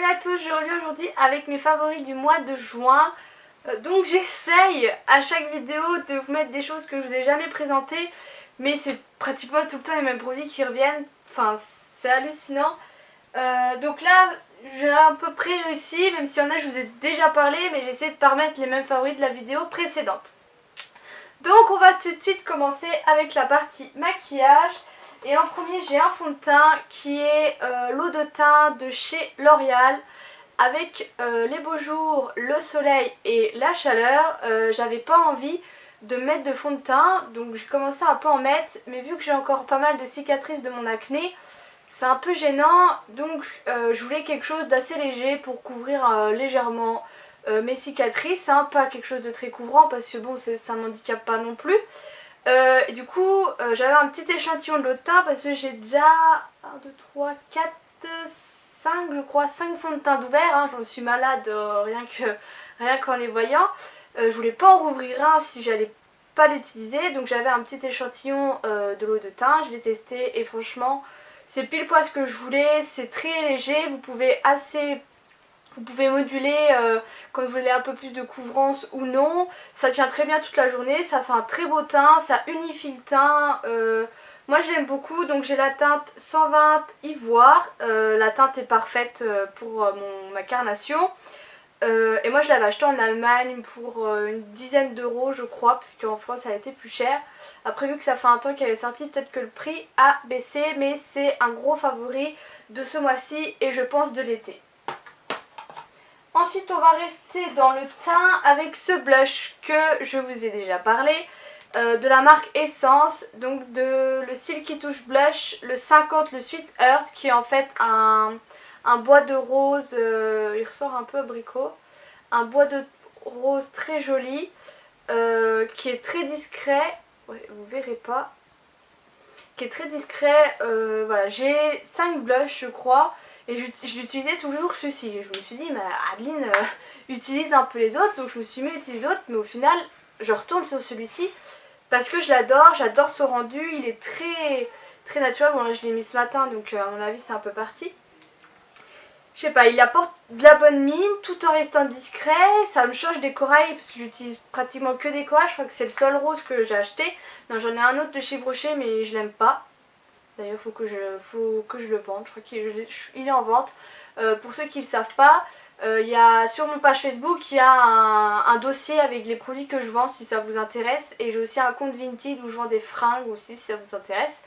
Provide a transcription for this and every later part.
Salut à tous, je reviens aujourd'hui avec mes favoris du mois de juin. Donc j'essaye à chaque vidéo de vous mettre des choses que je vous ai jamais présentées, mais c'est pratiquement tout le temps les mêmes produits qui reviennent, enfin c'est hallucinant. Donc là j'ai à peu près réussi, même s'il y en a je vous ai déjà parlé, mais j'essaie de ne pas remettre les mêmes favoris de la vidéo précédente. Donc on va tout de suite commencer avec la partie maquillage. Et en premier j'ai un fond de teint qui est l'eau de teint de chez L'Oréal. Avec les beaux jours, le soleil et la chaleur, j'avais pas envie de mettre de fond de teint. Donc j'ai commencé à pas en mettre. Mais vu que j'ai encore pas mal de cicatrices de mon acné, c'est un peu gênant. Donc je voulais quelque chose d'assez léger pour couvrir légèrement mes cicatrices. Hein, pas quelque chose de très couvrant parce que bon ça m'handicape pas non plus. Et du coup j'avais un petit échantillon de l'eau de teint parce que j'ai déjà 1, 2, 3, 4, 5 je crois, 5 fonds de teint d'ouvert, hein. J'en suis malade rien qu'en les voyant. Je voulais pas en rouvrir un si j'allais pas l'utiliser, donc j'avais un petit échantillon de l'eau de teint, je l'ai testé et franchement c'est pile poil ce que je voulais, c'est très léger, vous pouvez moduler quand vous voulez un peu plus de couvrance ou non. Ça tient très bien toute la journée, ça fait un très beau teint, ça unifie le teint. Moi je l'aime beaucoup, donc j'ai la teinte 120 ivoire. La teinte est parfaite pour ma carnation. Et moi je l'avais acheté en Allemagne pour une dizaine d'euros je crois, parce qu'en France elle a été plus cher. Après vu que ça fait un temps qu'elle est sortie, peut-être que le prix a baissé, mais c'est un gros favori de ce mois-ci et je pense de l'été. Ensuite on va rester dans le teint avec ce blush que je vous ai déjà parlé, de la marque Essence, donc de le Silky Touch Blush, le 50, le Sweet Earth, qui est en fait un bois de rose, il ressort un peu abricot, un bois de rose très joli, qui est très discret, ouais, vous verrez pas, qui est très discret. Voilà, j'ai 5 blushs je crois. Et je l'utilisais toujours celui-ci. Je me suis dit, mais Adeline utilise un peu les autres. Donc je me suis mis à utiliser les autres. Mais au final, je retourne sur celui-ci. Parce que je l'adore. J'adore ce rendu. Il est très, très naturel. Bon là je l'ai mis ce matin. Donc à mon avis c'est un peu parti. Je sais pas, il apporte de la bonne mine. Tout en restant discret. Ça me change des corails. Parce que j'utilise pratiquement que des corails. Je crois que c'est le seul rose que j'ai acheté. Non, j'en ai un autre de chez Brochet. Mais je l'aime pas. D'ailleurs faut que je le vende, je crois qu'il est en vente. Pour ceux qui ne le savent pas, sur mon page Facebook il y a un dossier avec les produits que je vends si ça vous intéresse. Et j'ai aussi un compte Vinted où je vends des fringues aussi si ça vous intéresse.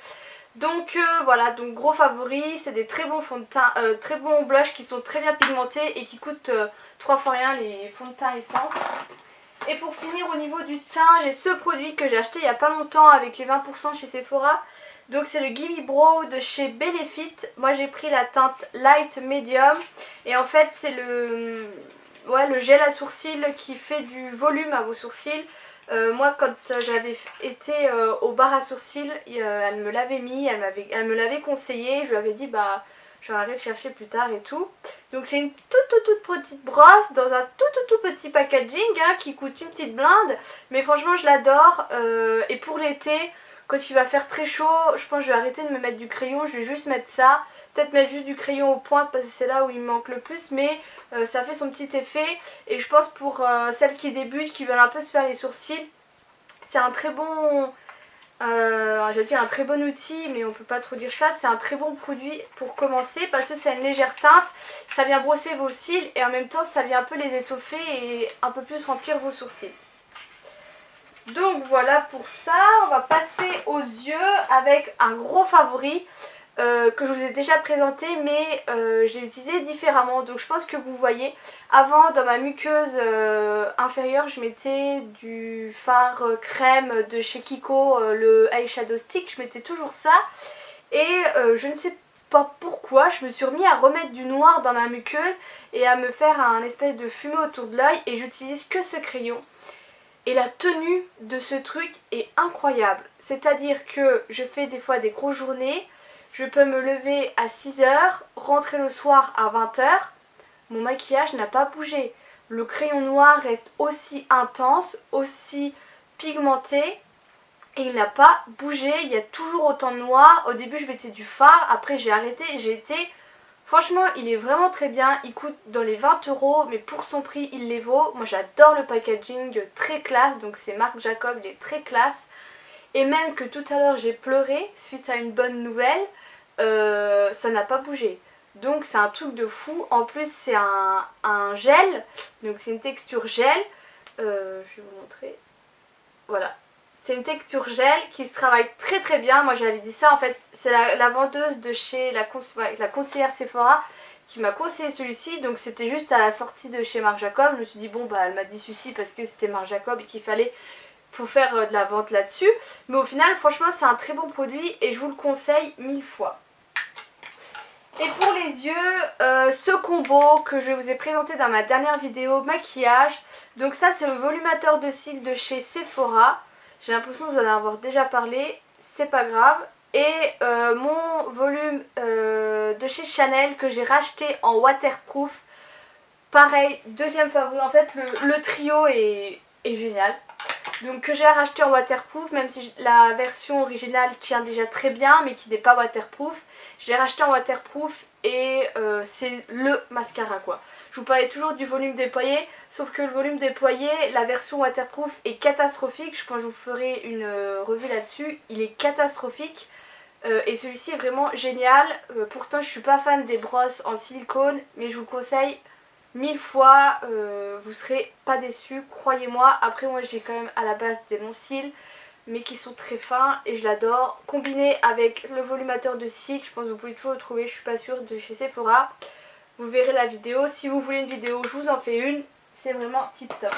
Donc voilà, donc gros favori, c'est des très bons fonds de teint, très bons blushs qui sont très bien pigmentés et qui coûtent 3 fois rien les fonds de teint Essence. Et pour finir au niveau du teint, j'ai ce produit que j'ai acheté il n'y a pas longtemps avec les 20% chez Sephora. Donc c'est le Gimme Brow de chez Benefit. Moi j'ai pris la teinte Light Medium. Et en fait c'est le gel à sourcils qui fait du volume à vos sourcils. Moi quand j'avais été au bar à sourcils, elle me l'avait mis, elle me l'avait conseillé. Je lui avais dit bah j'aurais le chercher plus tard et tout. Donc c'est une toute petite brosse dans un tout petit packaging hein, qui coûte une petite blinde. Mais franchement je l'adore. Et pour l'été, quand il va faire très chaud, je pense que je vais arrêter de me mettre du crayon, je vais juste mettre ça. Peut-être mettre juste du crayon aux pointes parce que c'est là où il me manque le plus, mais ça fait son petit effet. Et je pense pour celles qui débutent, qui veulent un peu se faire les sourcils, c'est un très bon... je vais dire un très bon outil, mais on peut pas trop dire ça. C'est un très bon produit pour commencer parce que c'est une légère teinte. Ça vient brosser vos cils et en même temps ça vient un peu les étoffer et un peu plus remplir vos sourcils. Donc voilà pour ça, on va passer aux yeux avec un gros favori que je vous ai déjà présenté mais je l'ai utilisé différemment. Donc je pense que vous voyez, avant dans ma muqueuse inférieure je mettais du fard crème de chez Kiko, le eyeshadow stick, je mettais toujours ça. Et je ne sais pas pourquoi, je me suis remis à remettre du noir dans ma muqueuse et à me faire un espèce de fumée autour de l'œil et j'utilise que ce crayon. Et la tenue de ce truc est incroyable. C'est-à-dire que je fais des fois des grosses journées. Je peux me lever à 6 h, rentrer le soir à 20 h. Mon maquillage n'a pas bougé. Le crayon noir reste aussi intense, aussi pigmenté. Et il n'a pas bougé. Il y a toujours autant de noir. Au début je mettais du fard. Après j'ai arrêté. J'ai été Franchement il est vraiment très bien, il coûte dans les 20 euros mais pour son prix il les vaut. Moi j'adore le packaging, très classe, donc c'est Marc Jacob, il est très classe. Et même que tout à l'heure j'ai pleuré suite à une bonne nouvelle, ça n'a pas bougé. Donc c'est un truc de fou. En plus c'est un gel, donc c'est une texture gel. Je vais vous montrer. Voilà. C'est une texture gel qui se travaille très très bien. Moi j'avais dit ça en fait. C'est la vendeuse de chez la conseillère Sephora qui m'a conseillé celui-ci. Donc c'était juste à la sortie de chez Marc Jacob. Je me suis dit bon bah elle m'a dit celui-ci parce que c'était Marc Jacob et qu'il faut faire de la vente là-dessus. Mais au final franchement c'est un très bon produit et je vous le conseille 1000 fois. Et pour les yeux, ce combo que je vous ai présenté dans ma dernière vidéo maquillage. Donc ça c'est le volumateur de cils de chez Sephora. J'ai l'impression de vous en avoir déjà parlé, c'est pas grave. Et mon volume de chez Chanel que j'ai racheté en waterproof. Pareil, deuxième favori. En fait le trio est génial. Donc que j'ai racheté en waterproof, même si la version originale tient déjà très bien mais qui n'est pas waterproof. Je l'ai racheté en waterproof et c'est le mascara quoi. Je vous parlais toujours du volume déployé, sauf que le volume déployé, la version waterproof est catastrophique. Je pense que je vous ferai une revue là-dessus. Il est catastrophique et celui-ci est vraiment génial. Pourtant je suis pas fan des brosses en silicone, mais je vous conseille 1000 fois, vous serez pas déçus, croyez-moi. Après moi j'ai quand même à la base des longs cils mais qui sont très fins et je l'adore. Combiné avec le volumateur de cils, je pense que vous pouvez toujours le trouver, je suis pas sûre, de chez Sephora. Vous verrez la vidéo, si vous voulez une vidéo je vous en fais une, c'est vraiment tip top.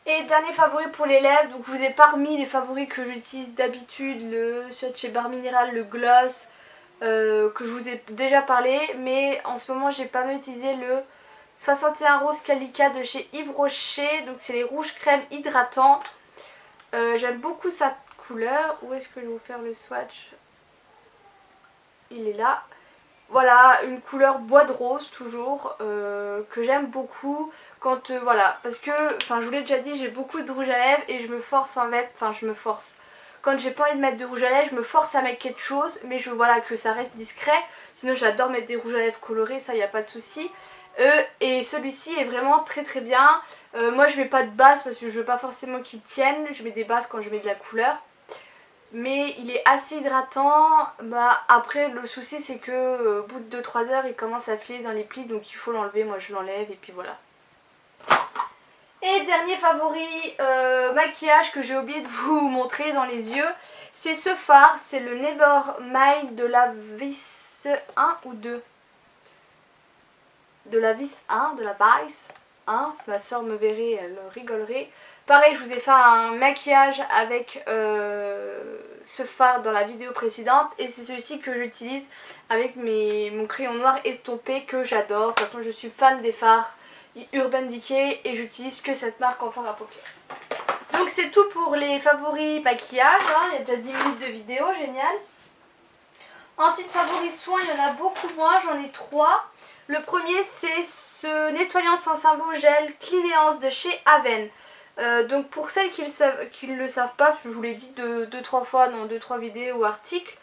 Et dernier favori pour les lèvres, donc je vous ai parmi les favoris que j'utilise d'habitude, le celui de chez Bar Mineral, le gloss, que je vous ai déjà parlé, mais en ce moment j'ai pas mal utilisé le 61 Rose Calica de chez Yves Rocher, donc c'est les rouges crème hydratants. J'aime beaucoup sa couleur. Où est-ce que je vais vous faire le swatch? Il est là. Voilà, une couleur bois de rose toujours, que j'aime beaucoup quand, voilà, parce que, enfin je vous l'ai déjà dit, j'ai beaucoup de rouge à lèvres et je me force en fait, enfin je me force. Quand j'ai pas envie de mettre de rouge à lèvres, je me force à mettre quelque chose, mais je voilà que ça reste discret. Sinon j'adore mettre des rouges à lèvres colorés, ça y a pas de souci. Et celui-ci est vraiment très très bien. Moi je mets pas de base parce que je veux pas forcément qu'il tienne, je mets des bases quand je mets de la couleur. Mais il est assez hydratant. Bah, après le souci c'est que au bout de 2-3 heures il commence à filer dans les plis, donc il faut l'enlever. Moi je l'enlève et puis voilà. Et dernier favori maquillage que j'ai oublié de vous montrer dans les yeux, c'est ce fard, c'est le Never Mind de la vis 1 ou 2. De la vis 1, de la Vice 1, si ma soeur me verrait elle rigolerait. Pareil, je vous ai fait un maquillage avec ce fard dans la vidéo précédente et c'est celui-ci que j'utilise avec mon crayon noir estompé que j'adore. De toute façon je suis fan des fards Urban Decay et j'utilise que cette marque en fard à paupières. Donc c'est tout pour les favoris maquillage, hein. Il y a déjà 10 minutes de vidéo, génial. Ensuite favoris soins, il y en a beaucoup moins, j'en ai 3. Le premier c'est ce nettoyant sans savon gel Cleaneance de chez Aven. Donc pour celles qui ne le savent pas, parce que je vous l'ai dit 2-3 fois dans 2-3 vidéos ou articles,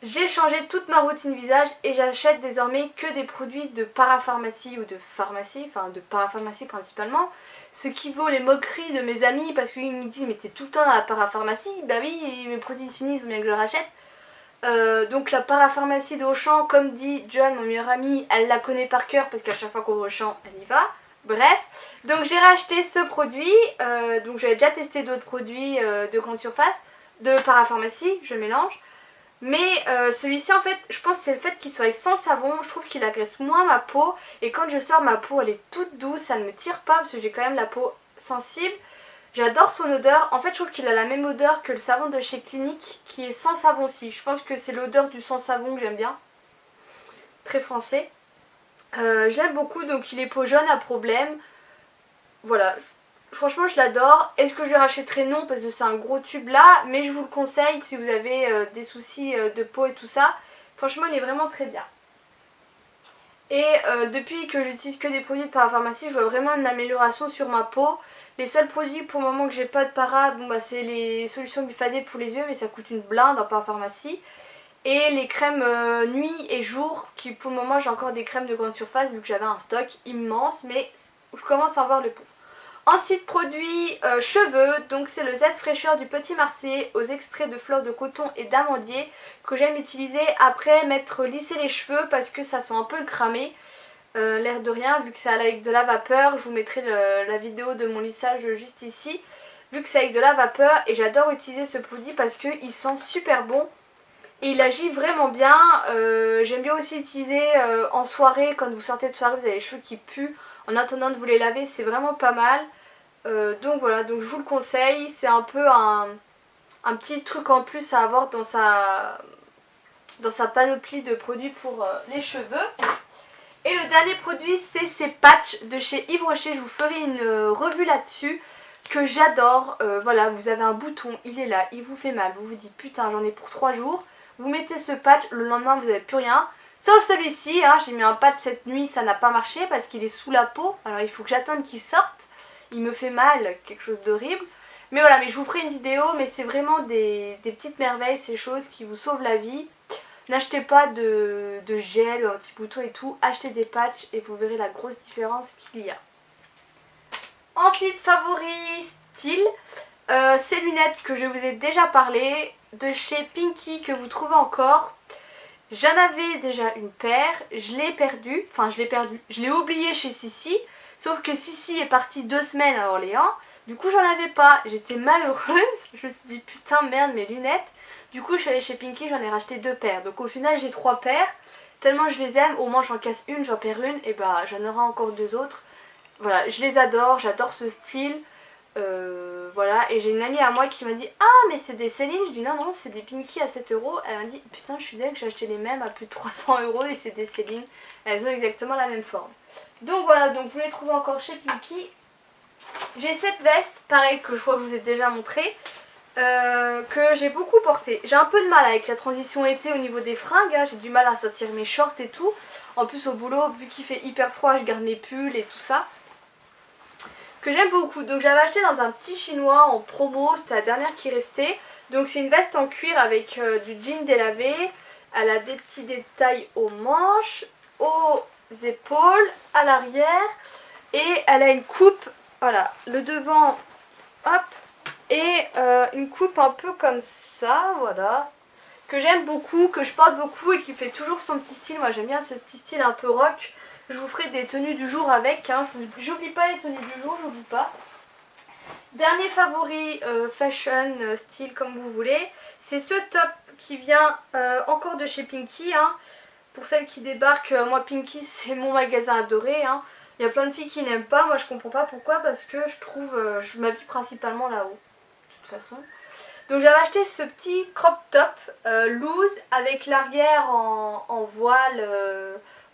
j'ai changé toute ma routine visage et j'achète désormais que des produits de parapharmacie ou de pharmacie, enfin de parapharmacie principalement. Ce qui vaut les moqueries de mes amis parce qu'ils me disent mais t'es tout le temps dans la parapharmacie. Bah oui, mes produits finissent, il faut bien que je le rachète. Donc la parapharmacie d'Auchan, comme dit John, mon meilleur ami, elle la connaît par cœur parce qu'à chaque fois qu'on va au Auchan, elle y va. Bref, donc j'ai racheté ce produit, donc j'avais déjà testé d'autres produits de grande surface, de parapharmacie, je mélange. Mais celui-ci en fait, je pense que c'est le fait qu'il soit sans savon, je trouve qu'il agresse moins ma peau. Et quand je sors, ma peau elle est toute douce, ça ne me tire pas parce que j'ai quand même la peau sensible. J'adore son odeur, en fait je trouve qu'il a la même odeur que le savon de chez Clinique qui est sans savon aussi. Je pense que c'est l'odeur du sans savon que j'aime bien, très français. Je l'aime beaucoup, donc il est peau jaune à problème. Voilà, franchement je l'adore. Est-ce que je le rachèterai? Non parce que c'est un gros tube là, mais je vous le conseille si vous avez des soucis de peau et tout ça. Franchement il est vraiment très bien. Et depuis que j'utilise que des produits de parapharmacie, je vois vraiment une amélioration sur ma peau. Les seuls produits pour le moment que j'ai pas de para, bon bah c'est les solutions biphasées pour les yeux, mais ça coûte une blinde en parapharmacie. Et les crèmes nuit et jour, qui pour le moment j'ai encore des crèmes de grande surface vu que j'avais un stock immense, mais je commence à en voir le pot. Ensuite, produit cheveux, donc c'est le zeste fraîcheur du Petit Marseillais aux extraits de fleurs de coton et d'amandier que j'aime utiliser après m'être lissé les cheveux parce que ça sent un peu le cramé. L'air de rien, vu que c'est avec de la vapeur, je vous mettrai la vidéo de mon lissage juste ici. Vu que c'est avec de la vapeur, et j'adore utiliser ce produit parce qu'il sent super bon. Et il agit vraiment bien. J'aime bien aussi utiliser en soirée, quand vous sortez de soirée, vous avez les cheveux qui puent. En attendant de vous les laver, c'est vraiment pas mal. Donc voilà, donc je vous le conseille. C'est un peu un petit truc en plus à avoir dans sa panoplie de produits pour les cheveux. Et le dernier produit, c'est ces patchs de chez Yves Rocher. Je vous ferai une revue là-dessus que j'adore. Voilà, vous avez un bouton, il est là, il vous fait mal. Vous vous dites putain, j'en ai pour 3 jours. Vous mettez ce patch, le lendemain vous n'avez plus rien. Sauf celui-ci, hein, j'ai mis un patch cette nuit, ça n'a pas marché parce qu'il est sous la peau. Alors il faut que j'attende qu'il sorte. Il me fait mal, quelque chose d'horrible. Mais voilà, mais je vous ferai une vidéo, mais c'est vraiment des petites merveilles, ces choses qui vous sauvent la vie. N'achetez pas de gel, anti-bouton et tout, achetez des patchs et vous verrez la grosse différence qu'il y a. Ensuite, favori style, ces lunettes que je vous ai déjà parlé, de chez Pinky que vous trouvez encore. J'en avais déjà une paire, je l'ai perdue, je l'ai oubliée chez Sissi, sauf que Sissi est partie 2 semaines à Orléans, du coup j'en avais pas, j'étais malheureuse, je me suis dit putain merde mes lunettes, du coup je suis allée chez Pinky, j'en ai racheté 2 paires, donc au final j'ai 3 paires, tellement je les aime, au moins j'en casse une, j'en perds une, et bah j'en aurai encore 2 autres, voilà, je les adore, j'adore ce style. Voilà, et j'ai une amie à moi qui m'a dit ah mais c'est des Céline, je dis non non c'est des Pinky à 7 euros. Elle m'a dit putain je suis dingue, j'ai acheté les mêmes à plus de 300 euros et c'est des Céline, elles ont exactement la même forme. Donc voilà, donc vous les trouvez encore chez Pinky. J'ai cette veste, pareil que je crois que je vous ai déjà montré, que j'ai beaucoup portée. J'ai un peu de mal avec la transition été au niveau des fringues, hein. J'ai du mal à sortir mes shorts et tout. En plus au boulot, vu qu'il fait hyper froid, je garde mes pulls et tout ça. Que j'aime beaucoup, donc j'avais acheté dans un petit chinois en promo, c'était la dernière qui restait. Donc c'est une veste en cuir avec du jean délavé, elle a des petits détails aux manches, aux épaules, à l'arrière, et elle a une coupe, voilà, le devant, hop, et une coupe un peu comme ça, voilà, que j'aime beaucoup, que je porte beaucoup et qui fait toujours son petit style. Moi j'aime bien ce petit style un peu rock. Je vous ferai des tenues du jour avec, hein. J'oublie pas les tenues du jour, j'oublie pas. Dernier favori fashion, style comme vous voulez, c'est ce top qui vient encore de chez Pinky, hein. Pour celles qui débarquent, moi Pinky c'est mon magasin adoré, hein. Il y a plein de filles qui n'aiment pas, moi je comprends pas pourquoi, parce que je trouve, je m'habille principalement là-haut, de toute façon. Donc j'avais acheté ce petit crop top loose avec l'arrière en voile,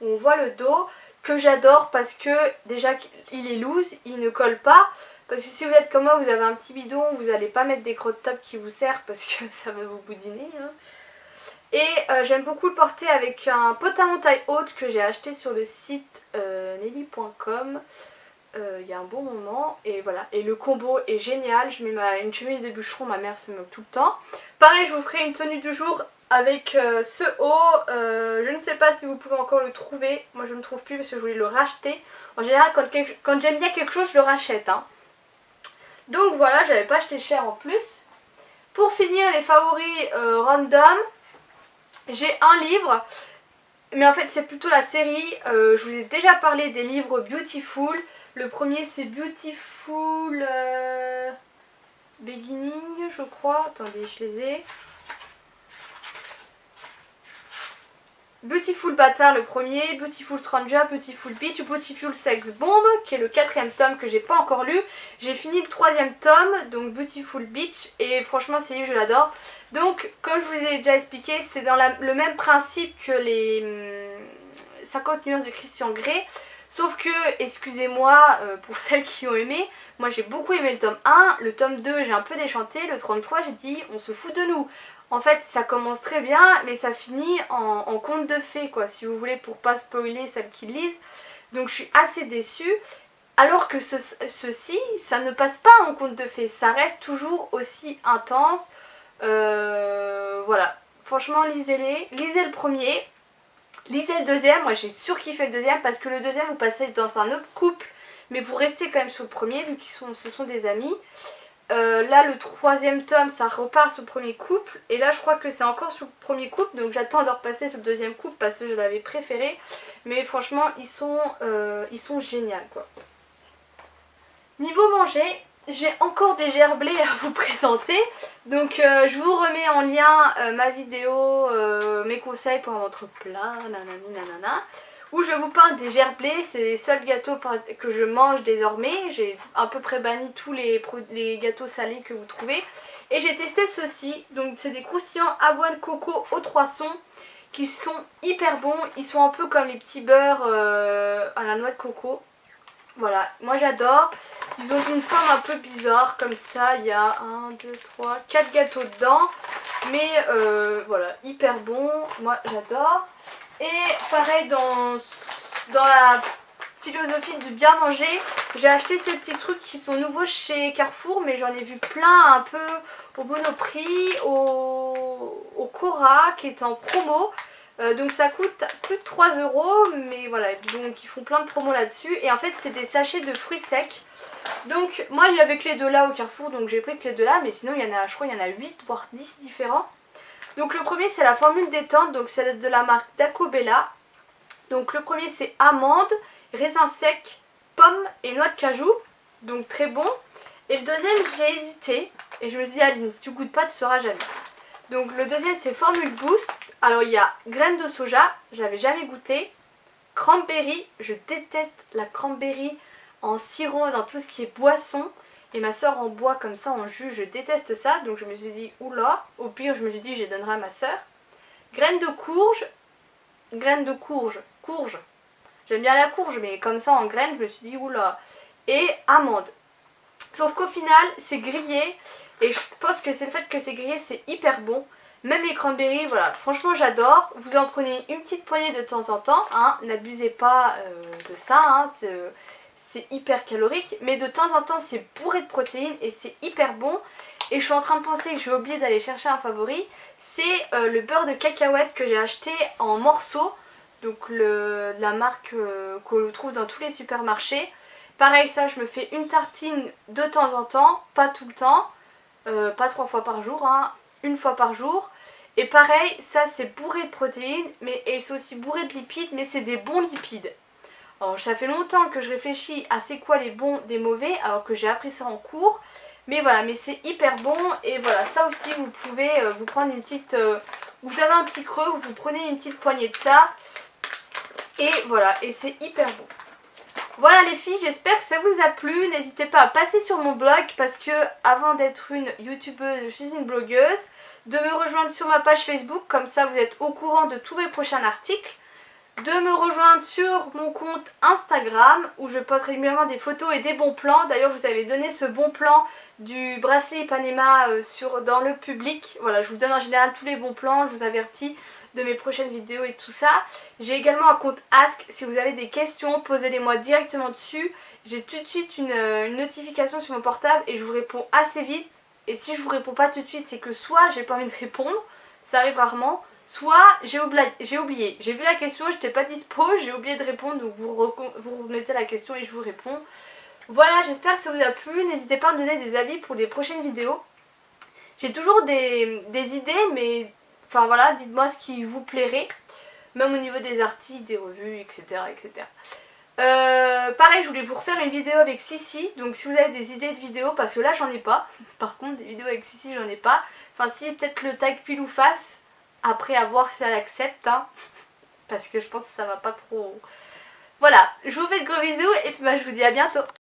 où on voit le dos, que j'adore parce que déjà il est loose, il ne colle pas. Parce que si vous êtes comme moi, vous avez un petit bidon, vous n'allez pas mettre des crop tops qui vous servent parce que ça va vous boudiner, hein. Et j'aime beaucoup le porter avec un pantalon taille haute que j'ai acheté sur le site nelly.com. Il y a un bon moment et voilà, et le combo est génial. Je mets une chemise de bûcheron, ma mère se moque tout le temps. Pareil, je vous ferai une tenue du jour avec ce haut. Je ne sais pas si vous pouvez encore le trouver, moi je ne le trouve plus parce que je voulais le racheter. En général quand j'aime bien quelque chose je le rachète, hein. Donc voilà, j'avais pas acheté cher en plus. Pour finir les favoris random, j'ai un livre, mais en fait c'est plutôt la série. Je vous ai déjà parlé des livres Beautiful. Le premier c'est Beautiful Beginning je crois, attendez je les ai. Beautiful Bâtard le premier, Beautiful Stranger, Beautiful Beach, Beautiful Sex Bomb qui est le 4e tome que j'ai pas encore lu. J'ai fini le 3e tome, donc Beautiful Beach, et franchement ce livre je l'adore. Donc comme je vous ai déjà expliqué, c'est dans le même principe que les 50 nuances de Christian Grey. Sauf que, excusez-moi pour celles qui ont aimé, moi j'ai beaucoup aimé le tome 1, le tome 2 j'ai un peu déchanté, le 33 j'ai dit on se fout de nous. En fait ça commence très bien mais ça finit en conte de fées quoi, si vous voulez, pour pas spoiler celles qui lisent. Donc je suis assez déçue, alors que ceci ça ne passe pas en conte de fées, ça reste toujours aussi intense. Voilà, franchement lisez-les, lisez le premier, lisez le deuxième, moi j'ai surkiffé le deuxième parce que le deuxième vous passez dans un autre couple mais vous restez quand même sur le premier vu ce sont des amis. Là le troisième tome ça repart sur le premier couple et là je crois que c'est encore sur le premier couple donc j'attends de repasser sur le deuxième couple parce que je l'avais préféré mais franchement ils sont géniaux quoi. Niveau manger, j'ai encore des gerblés à vous présenter donc je vous remets en lien ma vidéo, mes conseils pour un ventre plat, nanani nanana, où je vous parle des gerblés, c'est les seuls gâteaux que je mange désormais. J'ai à peu près banni tous les gâteaux salés que vous trouvez. Et j'ai testé ceux-ci, donc c'est des croustillants avoine coco aux 3 sons qui sont hyper bons. Ils sont un peu comme les petits beurres à la noix de coco. Voilà, moi j'adore. Ils ont une forme un peu bizarre comme ça. Il y a 1, 2, 3, 4 gâteaux dedans. Mais voilà, hyper bon. Moi j'adore. Et pareil dans la philosophie du bien manger, j'ai acheté ces petits trucs qui sont nouveaux chez Carrefour, mais j'en ai vu plein un peu au Monoprix, au Cora qui est en promo. Donc ça coûte plus de 3 €, mais voilà, donc ils font plein de promos là-dessus. Et en fait c'est des sachets de fruits secs. Donc moi il y avait que les deux là au Carrefour, donc j'ai pris que les deux là, mais sinon il y en a, je crois il y en a 8 voire 10 différents. Donc le premier c'est la formule détente, donc c'est de la marque Dacobella. Donc le premier c'est amande, raisin sec, pomme et noix de cajou. Donc très bon. Et le deuxième j'ai hésité et je me suis dit Aline si tu goûtes pas tu sauras jamais. Donc le deuxième c'est formule boost. Alors il y a graines de soja, j'avais jamais goûté. Cranberry, je déteste la cranberry en sirop dans tout ce qui est boisson. Et ma soeur en boit comme ça en jus, je déteste ça. Donc je me suis dit, oula, au pire je me suis dit je les donnerai à ma soeur. Graines de courge, courge. J'aime bien la courge mais comme ça en graines je me suis dit oula. Et amandes. Sauf qu'au final c'est grillé. Et je pense que c'est le fait que c'est grillé c'est hyper bon. Même les cranberries, voilà, franchement j'adore. Vous en prenez une petite poignée de temps en temps, hein. N'abusez pas de ça, hein. C'est hyper calorique, mais de temps en temps c'est bourré de protéines et c'est hyper bon. Et je suis en train de penser que j'ai oublié d'aller chercher un favori, c'est le beurre de cacahuète que j'ai acheté en morceaux, donc la marque qu'on le trouve dans tous les supermarchés. Pareil ça je me fais une tartine de temps en temps, pas tout le temps, pas 3 fois par jour, hein, une fois par jour. Et pareil ça c'est bourré de protéines et c'est aussi bourré de lipides mais c'est des bons lipides. Alors ça fait longtemps que je réfléchis à c'est quoi les bons des mauvais alors que j'ai appris ça en cours. Mais voilà, mais c'est hyper bon et voilà, ça aussi vous pouvez vous prendre une petite... vous avez un petit creux, vous prenez une petite poignée de ça. Et voilà, et c'est hyper bon. Voilà les filles, j'espère que ça vous a plu. N'hésitez pas à passer sur mon blog parce que avant d'être une youtubeuse, je suis une blogueuse. De me rejoindre sur ma page Facebook, comme ça vous êtes au courant de tous mes prochains articles. De me rejoindre sur mon compte Instagram où je poste régulièrement des photos et des bons plans. D'ailleurs je vous avais donné ce bon plan du bracelet Ipanema dans le public. Voilà, je vous donne en général tous les bons plans, je vous avertis de mes prochaines vidéos et tout ça. J'ai également un compte Ask, si vous avez des questions, posez-les moi directement dessus. J'ai tout de suite une notification sur mon portable et je vous réponds assez vite. Et si je vous réponds pas tout de suite, c'est que soit j'ai pas envie de répondre, ça arrive rarement. Soit j'ai oublié, j'ai vu la question, j'étais pas dispo, j'ai oublié de répondre, donc vous remettez la question et je vous réponds. Voilà, j'espère que ça vous a plu, n'hésitez pas à me donner des avis pour les prochaines vidéos. J'ai toujours des idées, mais enfin voilà, dites-moi ce qui vous plairait, même au niveau des articles, des revues, etc. etc. Pareil, je voulais vous refaire une vidéo avec Sissi, donc si vous avez des idées de vidéos, parce que là j'en ai pas, par contre des vidéos avec Sissi j'en ai pas, enfin si peut-être le tag pile ou face. Après à voir si elle accepte hein, parce que je pense que ça va pas trop. Voilà, je vous fais de gros bisous et puis je vous dis à bientôt.